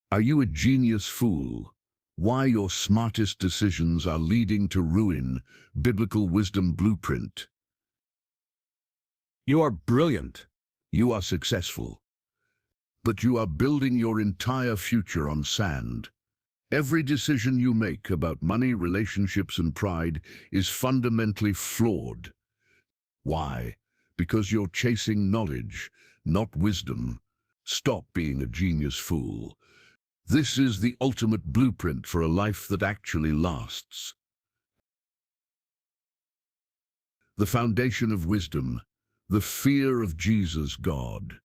Are you a genius fool? Why your smartest decisions are leading to ruin. Biblical wisdom blueprint. You are brilliant. You are successful, but you are building your entire future on sand. Every decision you make about money, relationships, and pride is fundamentally flawed. Why? Because you're chasing knowledge, not wisdom. Stop being a genius fool. This is the ultimate blueprint for a life that actually lasts. The foundation of wisdom, the fear of Jesus God.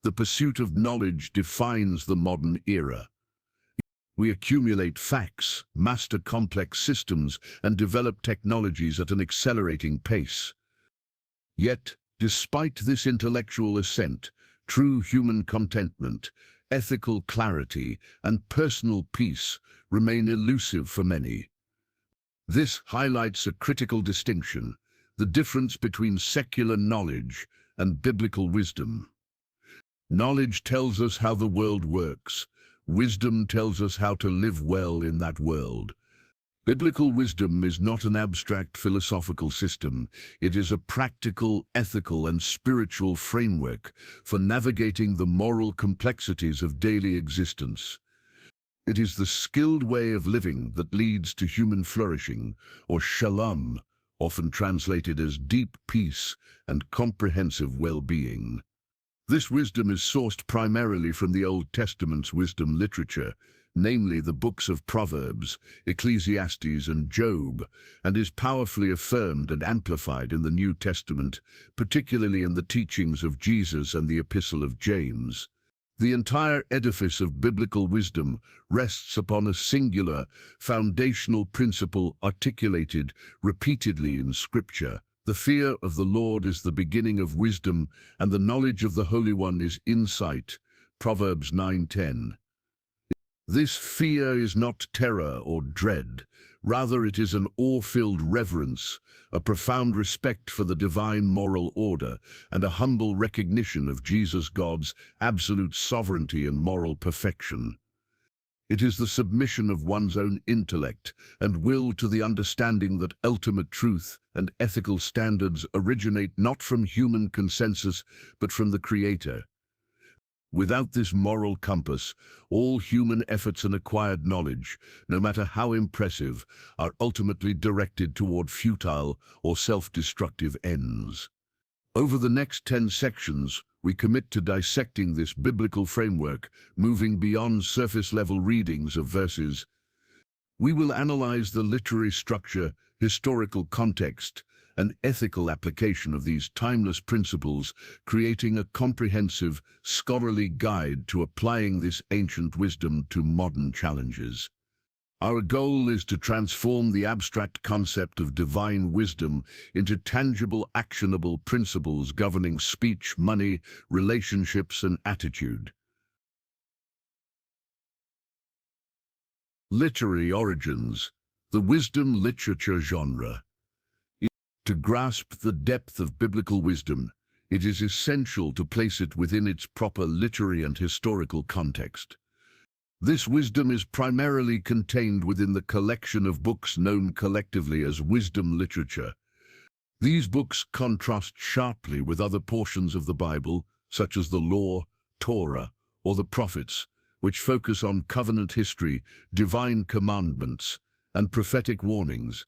The pursuit of knowledge defines the modern era. We accumulate facts, master complex systems, and develop technologies at an accelerating pace. Yet, despite this intellectual ascent, true human contentment, ethical clarity, and personal peace remain elusive for many. This highlights a critical distinction, the difference between secular knowledge and biblical wisdom. Knowledge tells us how the world works. Wisdom tells us how to live well in that world. Biblical wisdom is not an abstract philosophical system. It is a practical, ethical, and spiritual framework for navigating the moral complexities of daily existence. It is the skilled way of living that leads to human flourishing, or shalom, often translated as deep peace and comprehensive well-being. This wisdom is sourced primarily from the Old Testament's wisdom literature, namely the books of Proverbs, Ecclesiastes, and Job, and is powerfully affirmed and amplified in the New Testament, particularly in the teachings of Jesus and the Epistle of James. The entire edifice of biblical wisdom rests upon a singular, foundational principle articulated repeatedly in Scripture. The fear of the Lord is the beginning of wisdom, and the knowledge of the Holy One is insight. Proverbs 9:10. This fear is not terror or dread. Rather, it is an awe-filled reverence, a profound respect for the divine moral order, and a humble recognition of Jesus God's absolute sovereignty and moral perfection. It is the submission of one's own intellect and will to the understanding that ultimate truth and ethical standards originate not from human consensus, but from the Creator. Without this moral compass, all human efforts and acquired knowledge, no matter how impressive, are ultimately directed toward futile or self-destructive ends. Over the next 10 sections, we commit to dissecting this biblical framework, moving beyond surface-level readings of verses. We will analyze the literary structure, historical context, and ethical application of these timeless principles, creating a comprehensive, scholarly guide to applying this ancient wisdom to modern challenges. Our goal is to transform the abstract concept of divine wisdom into tangible, actionable principles governing speech, money, relationships, and attitude. Literary origins, the wisdom literature genre. To grasp the depth of biblical wisdom, it is essential to place it within its proper literary and historical context. This wisdom is primarily contained within the collection of books known collectively as wisdom literature. These books contrast sharply with other portions of the Bible, such as the Law, Torah, or the Prophets, which focus on covenant history, divine commandments, and prophetic warnings.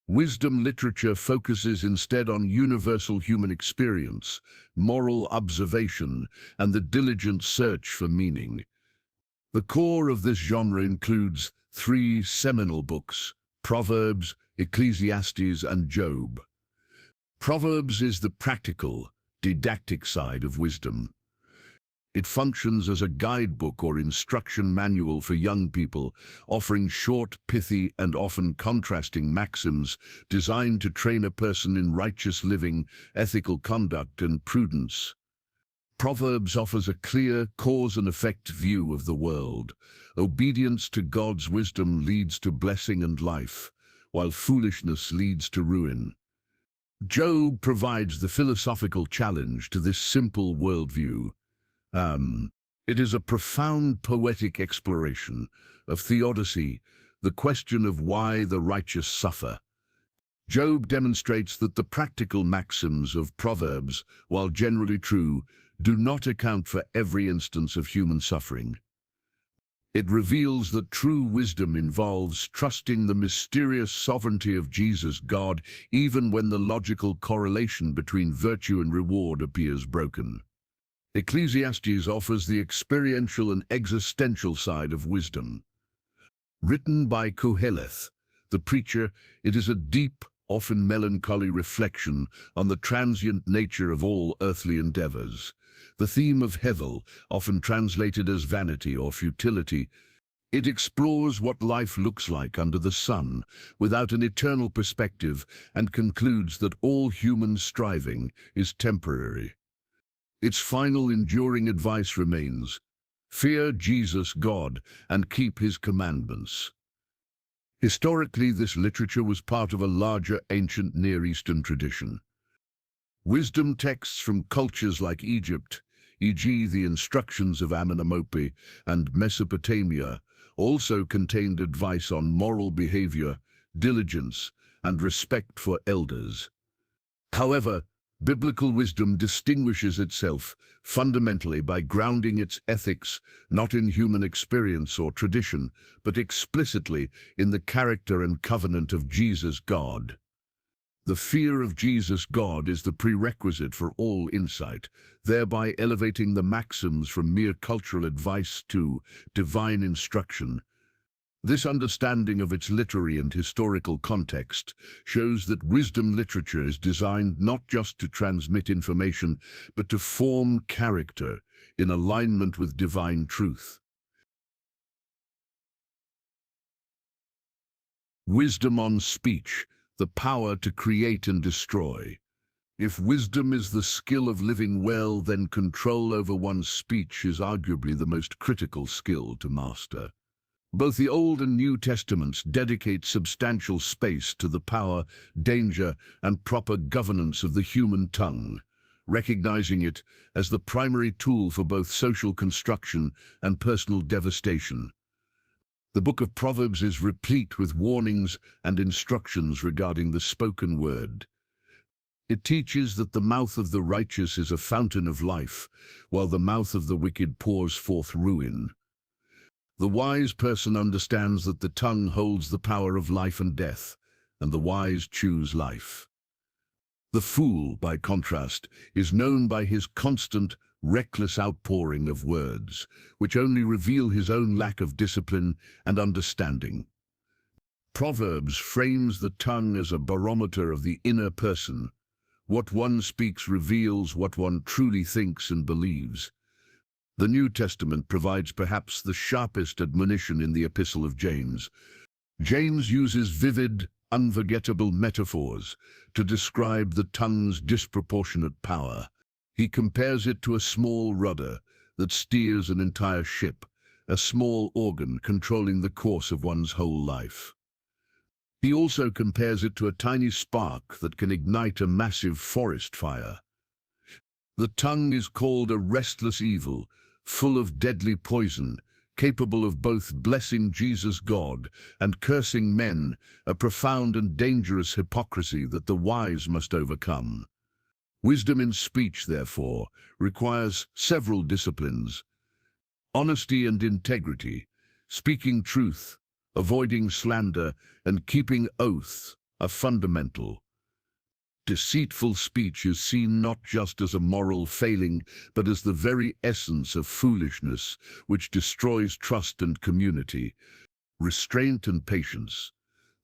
Wisdom literature focuses instead on universal human experience, moral observation, and the diligent search for meaning. The core of this genre includes 3 seminal books: Proverbs, Ecclesiastes, and Job. Proverbs is the practical, didactic side of wisdom. It functions as a guidebook or instruction manual for young people, offering short, pithy, and often contrasting maxims designed to train a person in righteous living, ethical conduct, and prudence. Proverbs offers a clear cause and effect view of the world. Obedience to God's wisdom leads to blessing and life, while foolishness leads to ruin. Job provides the philosophical challenge to this simple worldview. It is a profound poetic exploration of theodicy, the question of why the righteous suffer. Job demonstrates that the practical maxims of Proverbs, while generally true, do not account for every instance of human suffering. It reveals that true wisdom involves trusting the mysterious sovereignty of Jesus God, even when the logical correlation between virtue and reward appears broken. Ecclesiastes offers the experiential and existential side of wisdom. Written by Koheleth, the preacher, it is a deep, often melancholy reflection on the transient nature of all earthly endeavors. The theme of Hevel, often translated as vanity or futility, it explores what life looks like under the sun, without an eternal perspective, and concludes that all human striving is temporary. Its final enduring advice remains: fear Jesus God and keep his commandments. Historically, this literature was part of a larger ancient Near Eastern tradition. Wisdom texts from cultures like Egypt, e.g. the instructions of Amenemope and Mesopotamia, also contained advice on moral behavior, diligence, and respect for elders. However, biblical wisdom distinguishes itself fundamentally by grounding its ethics not in human experience or tradition, but explicitly in the character and covenant of Jesus God. The fear of Jesus God is the prerequisite for all insight, thereby elevating the maxims from mere cultural advice to divine instruction. This understanding of its literary and historical context shows that wisdom literature is designed not just to transmit information, but to form character in alignment with divine truth. Wisdom on speech, the power to create and destroy. If wisdom is the skill of living well, then control over one's speech is arguably the most critical skill to master. Both the Old and New Testaments dedicate substantial space to the power, danger, and proper governance of the human tongue, recognizing it as the primary tool for both social construction and personal devastation. The book of Proverbs is replete with warnings and instructions regarding the spoken word. It teaches that the mouth of the righteous is a fountain of life, while the mouth of the wicked pours forth ruin. The wise person understands that the tongue holds the power of life and death, and the wise choose life. The fool, by contrast, is known by his constant, reckless outpouring of words, which only reveal his own lack of discipline and understanding. Proverbs frames the tongue as a barometer of the inner person. What one speaks reveals what one truly thinks and believes. The New Testament provides perhaps the sharpest admonition in the Epistle of James. James uses vivid, unforgettable metaphors to describe the tongue's disproportionate power. He compares it to a small rudder that steers an entire ship, a small organ controlling the course of one's whole life. He also compares it to a tiny spark that can ignite a massive forest fire. The tongue is called a restless evil, full of deadly poison, capable of both blessing Jesus God and cursing men, a profound and dangerous hypocrisy that the wise must overcome. Wisdom in speech, therefore, requires several disciplines: honesty and integrity, speaking truth, avoiding slander, and keeping oaths are fundamental. Deceitful speech is seen not just as a moral failing, but as the very essence of foolishness, which destroys trust and community. Restraint and patience.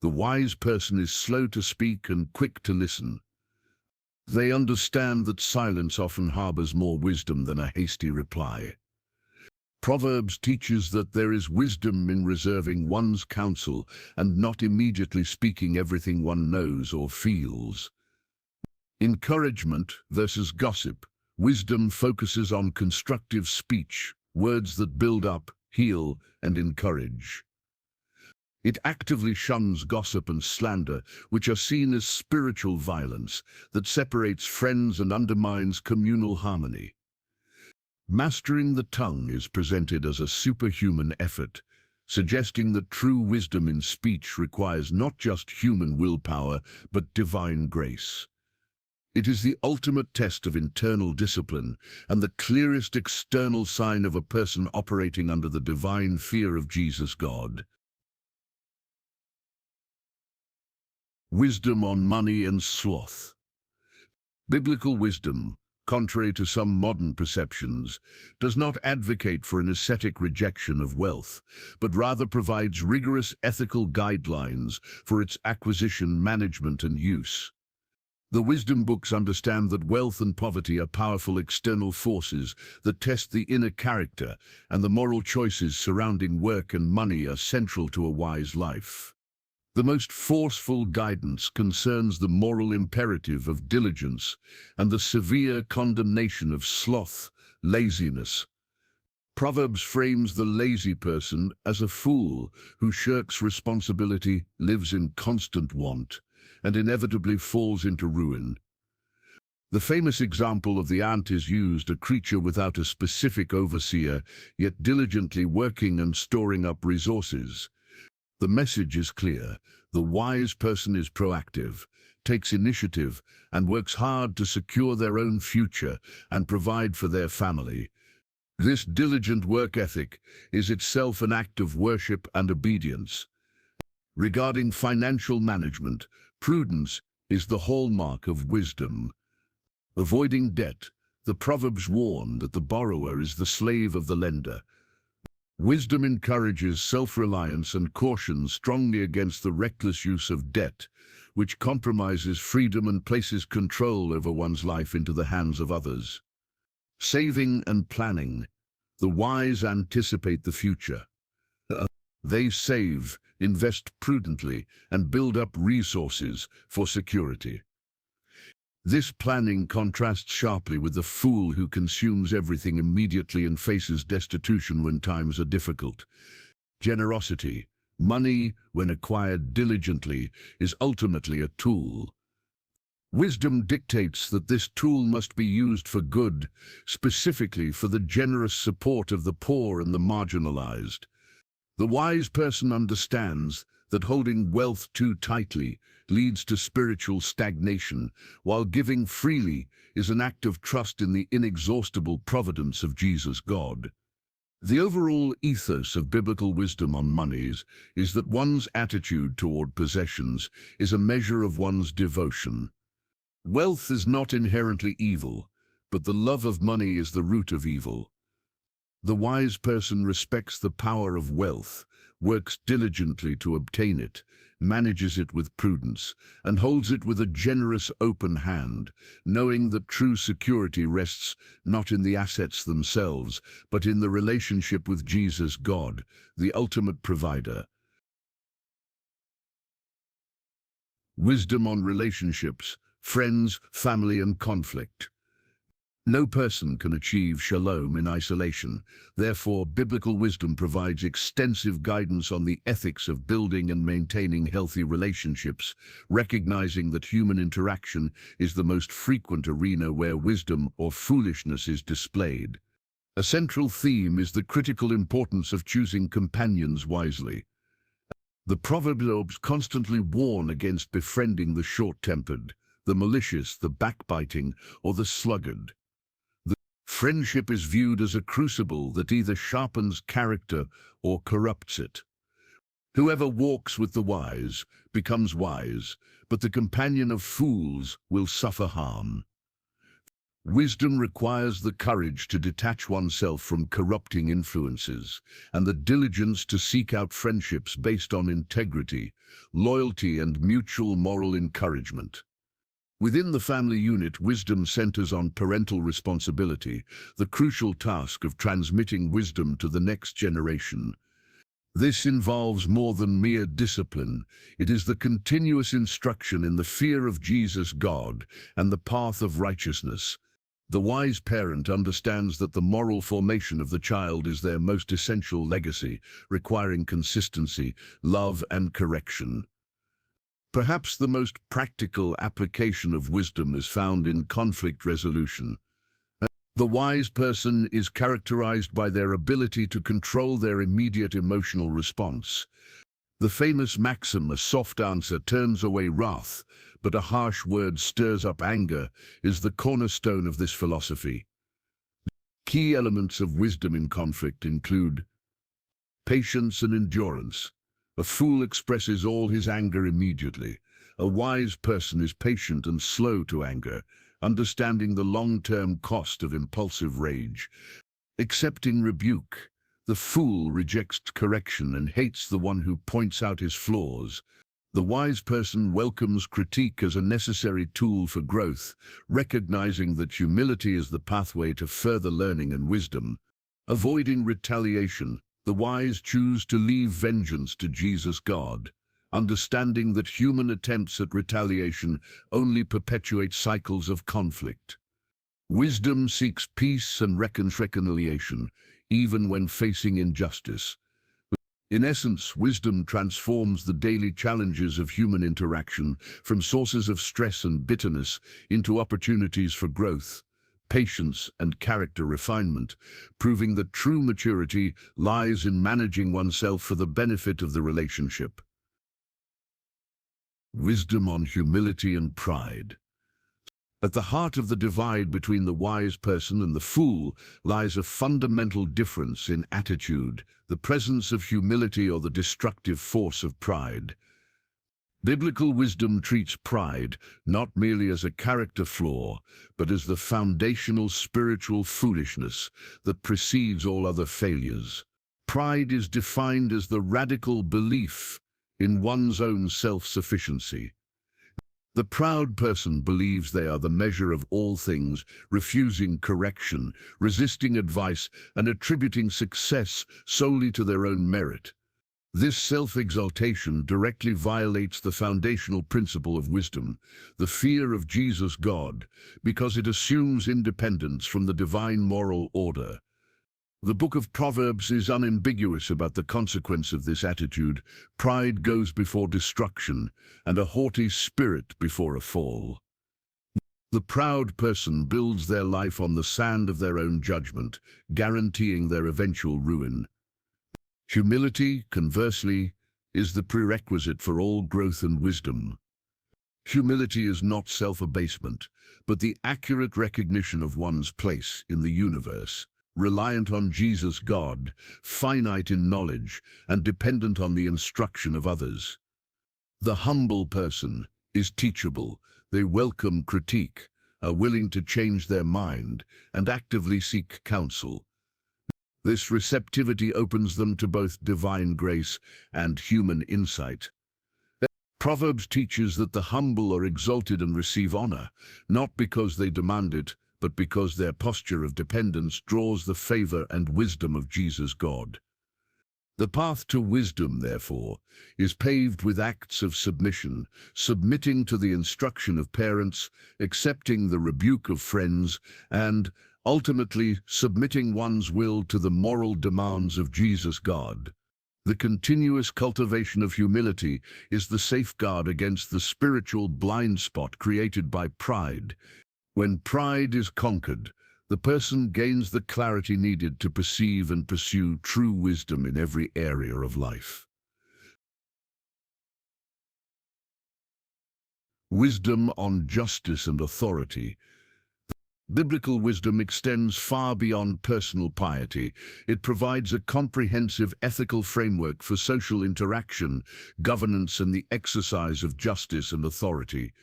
The wise person is slow to speak and quick to listen. They understand that silence often harbors more wisdom than a hasty reply. Proverbs teaches that there is wisdom in reserving one's counsel and not immediately speaking everything one knows or feels. Encouragement versus gossip. Wisdom focuses on constructive speech, words that build up, heal, and encourage. It actively shuns gossip and slander, which are seen as spiritual violence that separates friends and undermines communal harmony. Mastering the tongue is presented as a superhuman effort, suggesting that true wisdom in speech requires not just human willpower, but divine grace. It is the ultimate test of internal discipline and the clearest external sign of a person operating under the divine fear of Jesus God. Wisdom on money and sloth. Biblical wisdom, contrary to some modern perceptions, does not advocate for an ascetic rejection of wealth, but rather provides rigorous ethical guidelines for its acquisition, management, and use. The wisdom books understand that wealth and poverty are powerful external forces that test the inner character, and the moral choices surrounding work and money are central to a wise life. The most forceful guidance concerns the moral imperative of diligence and the severe condemnation of sloth, laziness. Proverbs frames the lazy person as a fool who shirks responsibility, lives in constant want, and inevitably falls into ruin. The famous example of the ant is used, a creature without a specific overseer, yet diligently working and storing up resources. The message is clear. The wise person is proactive, takes initiative, and works hard to secure their own future and provide for their family. This diligent work ethic is itself an act of worship and obedience. Regarding financial management, prudence is the hallmark of wisdom. Avoiding debt, the Proverbs warn that the borrower is the slave of the lender. Wisdom encourages self-reliance and cautions strongly against the reckless use of debt, which compromises freedom and places control over one's life into the hands of others. Saving and planning. The wise anticipate the future. They save, invest prudently, and build up resources for security. This planning contrasts sharply with the fool who consumes everything immediately and faces destitution when times are difficult. Generosity, money, when acquired diligently, is ultimately a tool. Wisdom dictates that this tool must be used for good, specifically for the generous support of the poor and the marginalized. The wise person understands that holding wealth too tightly leads to spiritual stagnation, while giving freely is an act of trust in the inexhaustible providence of Jesus God. The overall ethos of biblical wisdom on monies is that one's attitude toward possessions is a measure of one's devotion. Wealth is not inherently evil, but the love of money is the root of evil. The wise person respects the power of wealth, works diligently to obtain it, manages it with prudence, and holds it with a generous open hand, knowing that true security rests not in the assets themselves, but in the relationship with Jesus God, the ultimate provider. Wisdom on relationships, friends, family, and conflict. No person can achieve shalom in isolation. Therefore, biblical wisdom provides extensive guidance on the ethics of building and maintaining healthy relationships, recognizing that human interaction is the most frequent arena where wisdom or foolishness is displayed. A central theme is the critical importance of choosing companions wisely. The Proverbs constantly warn against befriending the short-tempered, the malicious, the backbiting, or the sluggard. Friendship is viewed as a crucible that either sharpens character or corrupts it. Whoever walks with the wise becomes wise, but the companion of fools will suffer harm. Wisdom requires the courage to detach oneself from corrupting influences and the diligence to seek out friendships based on integrity, loyalty, and mutual moral encouragement. Within the family unit, wisdom centers on parental responsibility, the crucial task of transmitting wisdom to the next generation. This involves more than mere discipline. It is the continuous instruction in the fear of Jesus God and the path of righteousness. The wise parent understands that the moral formation of the child is their most essential legacy, requiring consistency, love, and correction. Perhaps the most practical application of wisdom is found in conflict resolution. The wise person is characterized by their ability to control their immediate emotional response. The famous maxim, "A soft answer turns away wrath, but a harsh word stirs up anger," is the cornerstone of this philosophy. Key elements of wisdom in conflict include patience and endurance. A fool expresses all his anger immediately. A wise person is patient and slow to anger, understanding the long-term cost of impulsive rage. Accepting rebuke. The fool rejects correction and hates the one who points out his flaws. The wise person welcomes critique as a necessary tool for growth, recognizing that humility is the pathway to further learning and wisdom. Avoiding retaliation. The wise choose to leave vengeance to Jesus God, understanding that human attempts at retaliation only perpetuate cycles of conflict. Wisdom seeks peace and reconciliation, even when facing injustice. In essence, wisdom transforms the daily challenges of human interaction from sources of stress and bitterness into opportunities for growth, patience, and character refinement, proving that true maturity lies in managing oneself for the benefit of the relationship. Wisdom on humility and pride. At the heart of the divide between the wise person and the fool lies a fundamental difference in attitude, the presence of humility or the destructive force of pride. Biblical wisdom treats pride not merely as a character flaw, but as the foundational spiritual foolishness that precedes all other failures. Pride is defined as the radical belief in one's own self-sufficiency. The proud person believes they are the measure of all things, refusing correction, resisting advice, and attributing success solely to their own merit. This self-exaltation directly violates the foundational principle of wisdom, the fear of Jesus God, because it assumes independence from the divine moral order. The book of Proverbs is unambiguous about the consequence of this attitude. Pride goes before destruction, and a haughty spirit before a fall. The proud person builds their life on the sand of their own judgment, guaranteeing their eventual ruin. Humility, conversely, is the prerequisite for all growth and wisdom. Humility is not self-abasement, but the accurate recognition of one's place in the universe, reliant on Jesus God, finite in knowledge, and dependent on the instruction of others. The humble person is teachable. They welcome critique, are willing to change their mind, and actively seek counsel. This receptivity opens them to both divine grace and human insight. Proverbs teaches that the humble are exalted and receive honor, not because they demand it, but because their posture of dependence draws the favor and wisdom of Jesus God. The path to wisdom, therefore, is paved with acts of submission, submitting to the instruction of parents, accepting the rebuke of friends, and, ultimately, submitting one's will to the moral demands of Jesus God. The continuous cultivation of humility is the safeguard against the spiritual blind spot created by pride. When pride is conquered, the person gains the clarity needed to perceive and pursue true wisdom in every area of life. Wisdom on justice and authority. Biblical wisdom extends far beyond personal piety. It provides a comprehensive ethical framework for social interaction, governance, and the exercise of justice and authority.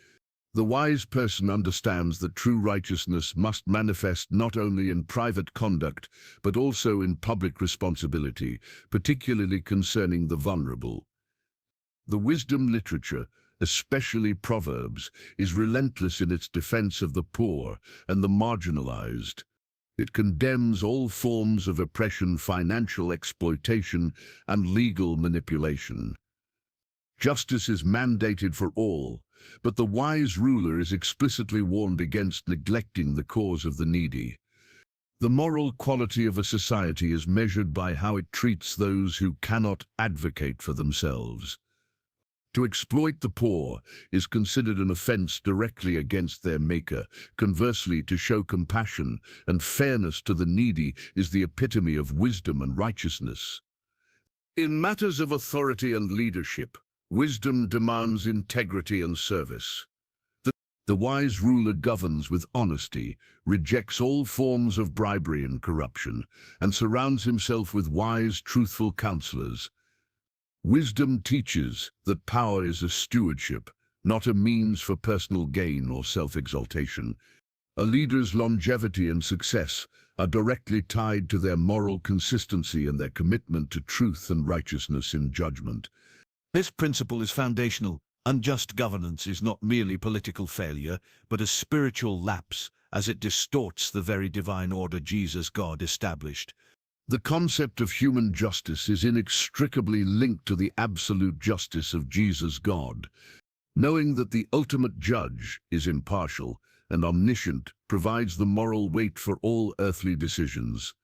The wise person understands that true righteousness must manifest not only in private conduct, but also in public responsibility, particularly concerning the vulnerable. The wisdom literature, especially Proverbs, is relentless in its defense of the poor and the marginalized. It condemns all forms of oppression, financial exploitation, and legal manipulation. Justice is mandated for all, but the wise ruler is explicitly warned against neglecting the cause of the needy. The moral quality of a society is measured by how it treats those who cannot advocate for themselves. To exploit the poor is considered an offense directly against their maker. Conversely, to show compassion and fairness to the needy is the epitome of wisdom and righteousness. In matters of authority and leadership, wisdom demands integrity and service. The wise ruler governs with honesty, rejects all forms of bribery and corruption, and surrounds himself with wise, truthful counselors. Wisdom teaches that power is a stewardship, not a means for personal gain or self-exaltation. A leader's longevity and success are directly tied to their moral consistency and their commitment to truth and righteousness in judgment. This principle is foundational. Unjust governance is not merely political failure, but a spiritual lapse, as it distorts the very divine order Jesus God established. The concept of human justice is inextricably linked to the absolute justice of Jesus God. Knowing that the ultimate judge is impartial and omniscient provides the moral weight for all earthly decisions.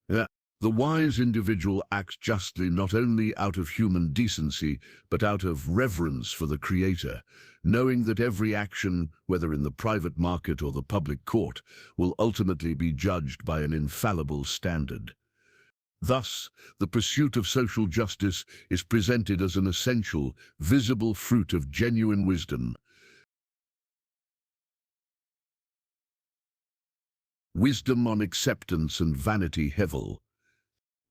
The wise individual acts justly not only out of human decency, but out of reverence for the Creator, knowing that every action, whether in the private market or the public court, will ultimately be judged by an infallible standard. Thus, the pursuit of social justice is presented as an essential, visible fruit of genuine wisdom. Wisdom on Acceptance and Vanity. Hevel.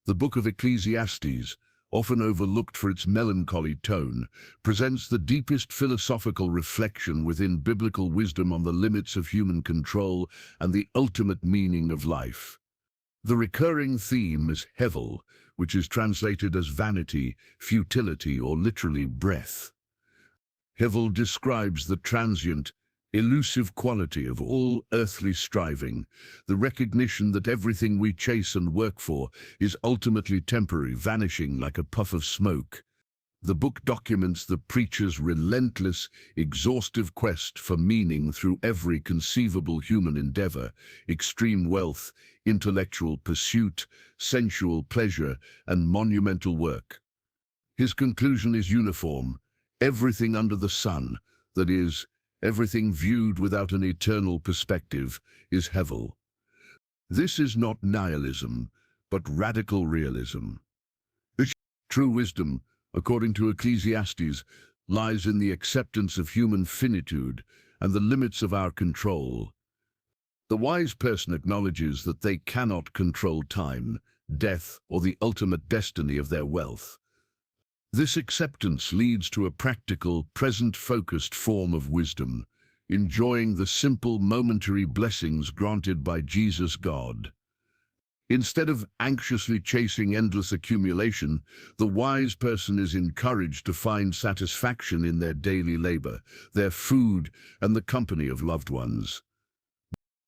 The book of Ecclesiastes, often overlooked for its melancholy tone, presents the deepest philosophical reflection within biblical wisdom on the limits of human control and the ultimate meaning of life. The recurring theme is Hevel, which is translated as vanity, futility, or literally breath. Hevel describes the transient, elusive quality of all earthly striving, the recognition that everything we chase and work for is ultimately temporary, vanishing like a puff of smoke. The book documents the preacher's relentless, exhaustive quest for meaning through every conceivable human endeavor: extreme wealth, intellectual pursuit, sensual pleasure, and monumental work. His conclusion is uniform: everything under the sun, that is, everything viewed without an eternal perspective, is Hevel. This is not nihilism, but radical realism. True wisdom, according to Ecclesiastes, lies in the acceptance of human finitude and the limits of our control. The wise person acknowledges that they cannot control time, death, or the ultimate destiny of their wealth. This acceptance leads to a practical, present-focused form of wisdom, enjoying the simple, momentary blessings granted by Jesus God. Instead of anxiously chasing endless accumulation, the wise person is encouraged to find satisfaction in their daily labor, their food, and the company of loved ones.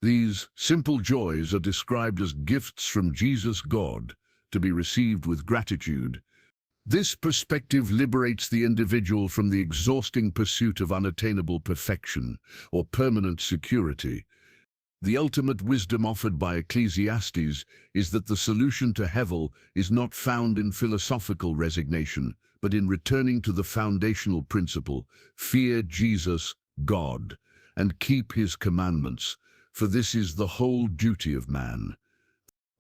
These simple joys are described as gifts from Jesus God, to be received with gratitude. This perspective liberates the individual from the exhausting pursuit of unattainable perfection or permanent security. The ultimate wisdom offered by Ecclesiastes is that the solution to Hevel is not found in philosophical resignation, but in returning to the foundational principle: fear Jesus, God, and keep his commandments, for this is the whole duty of man.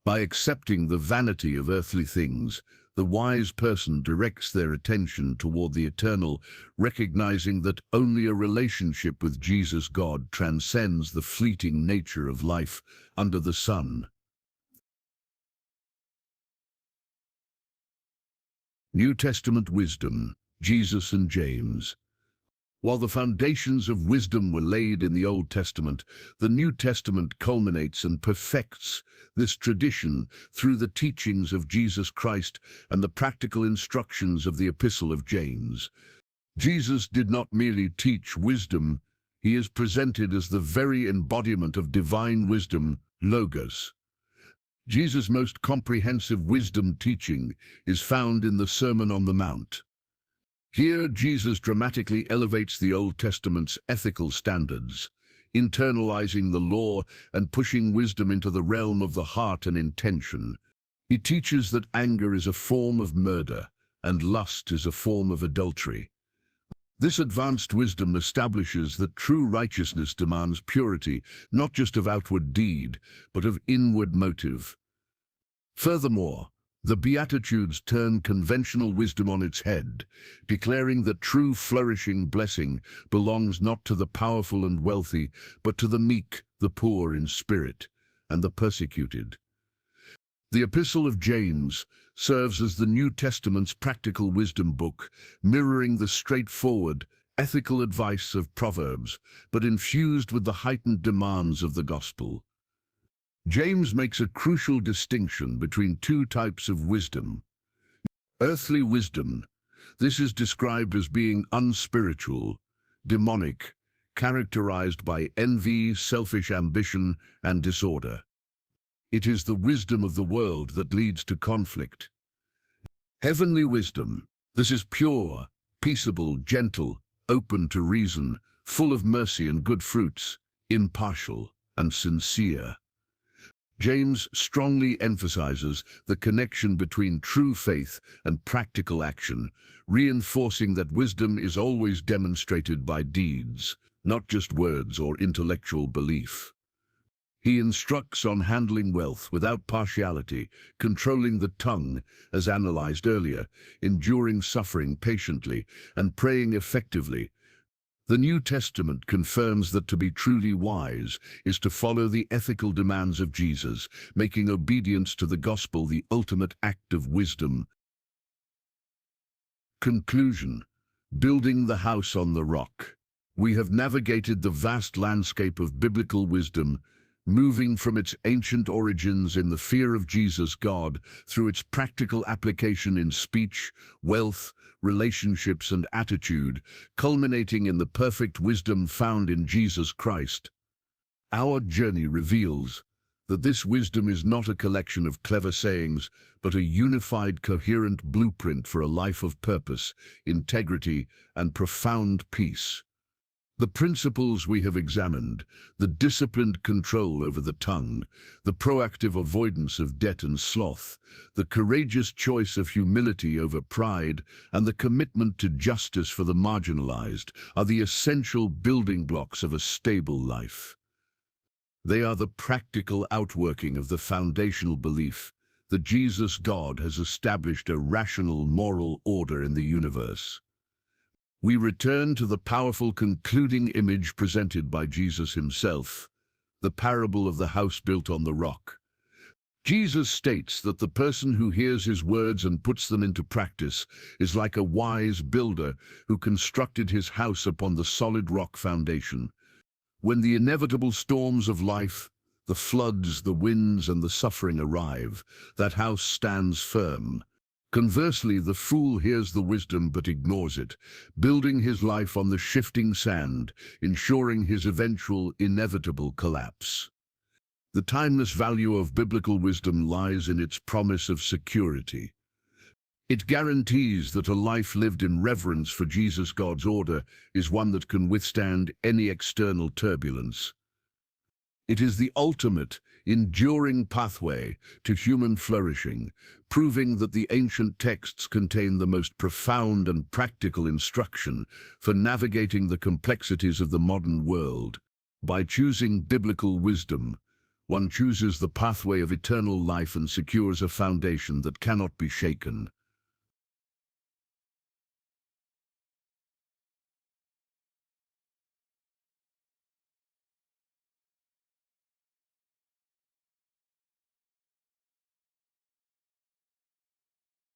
By accepting the vanity of earthly things, the wise person directs their attention toward the eternal, recognizing that only a relationship with Jesus God transcends the fleeting nature of life under the sun. New Testament wisdom, Jesus and James. While the foundations of wisdom were laid in the Old Testament, the New Testament culminates and perfects this tradition through the teachings of Jesus Christ and the practical instructions of the Epistle of James. Jesus did not merely teach wisdom, he is presented as the very embodiment of divine wisdom, Logos. Jesus' most comprehensive wisdom teaching is found in the Sermon on the Mount. Here, Jesus dramatically elevates the Old Testament's ethical standards, internalizing the law and pushing wisdom into the realm of the heart and intention. He teaches that anger is a form of murder and lust is a form of adultery. This advanced wisdom establishes that true righteousness demands purity, not just of outward deed, but of inward motive. Furthermore, the Beatitudes turn conventional wisdom on its head, declaring that true flourishing blessing belongs not to the powerful and wealthy, but to the meek, the poor in spirit, and the persecuted. The Epistle of James serves as the New Testament's practical wisdom book, mirroring the straightforward, ethical advice of Proverbs, but infused with the heightened demands of the gospel. James makes a crucial distinction between two types of wisdom. Earthly wisdom. This is described as being unspiritual, demonic, characterized by envy, selfish ambition, and disorder. It is the wisdom of the world that leads to conflict. Heavenly wisdom. This is pure, peaceable, gentle, open to reason, full of mercy and good fruits, impartial and sincere. James strongly emphasizes the connection between true faith and practical action, reinforcing that wisdom is always demonstrated by deeds, not just words or intellectual belief. He instructs on handling wealth without partiality, controlling the tongue, as analyzed earlier, enduring suffering patiently, and praying effectively. The New Testament confirms that to be truly wise is to follow the ethical demands of Jesus, making obedience to the gospel the ultimate act of wisdom. Conclusion. Building the house on the rock. We have navigated the vast landscape of biblical wisdom, moving from its ancient origins in the fear of Jesus God through its practical application in speech, wealth, relationships, and attitude, culminating in the perfect wisdom found in Jesus Christ. Our journey reveals that this wisdom is not a collection of clever sayings, but a unified, coherent blueprint for a life of purpose, integrity, and profound peace. The principles we have examined, the disciplined control over the tongue, the proactive avoidance of debt and sloth, the courageous choice of humility over pride, and the commitment to justice for the marginalized, are the essential building blocks of a stable life. They are the practical outworking of the foundational belief that Jesus God has established a rational moral order in the universe. We return to the powerful concluding image presented by Jesus himself, the parable of the house built on the rock. Jesus states that the person who hears his words and puts them into practice is like a wise builder who constructed his house upon the solid rock foundation. When the inevitable storms of life, the floods, the winds, and the suffering arrive, that house stands firm. Conversely, the fool hears the wisdom but ignores it, building his life on the shifting sand, ensuring his eventual, inevitable collapse. The timeless value of biblical wisdom lies in its promise of security. It guarantees that a life lived in reverence for Jesus God's order is one that can withstand any external turbulence. It is the ultimate, enduring pathway to human flourishing, proving that the ancient texts contain the most profound and practical instruction for navigating the complexities of the modern world. By choosing biblical wisdom, one chooses the pathway of eternal life and secures a foundation that cannot be shaken.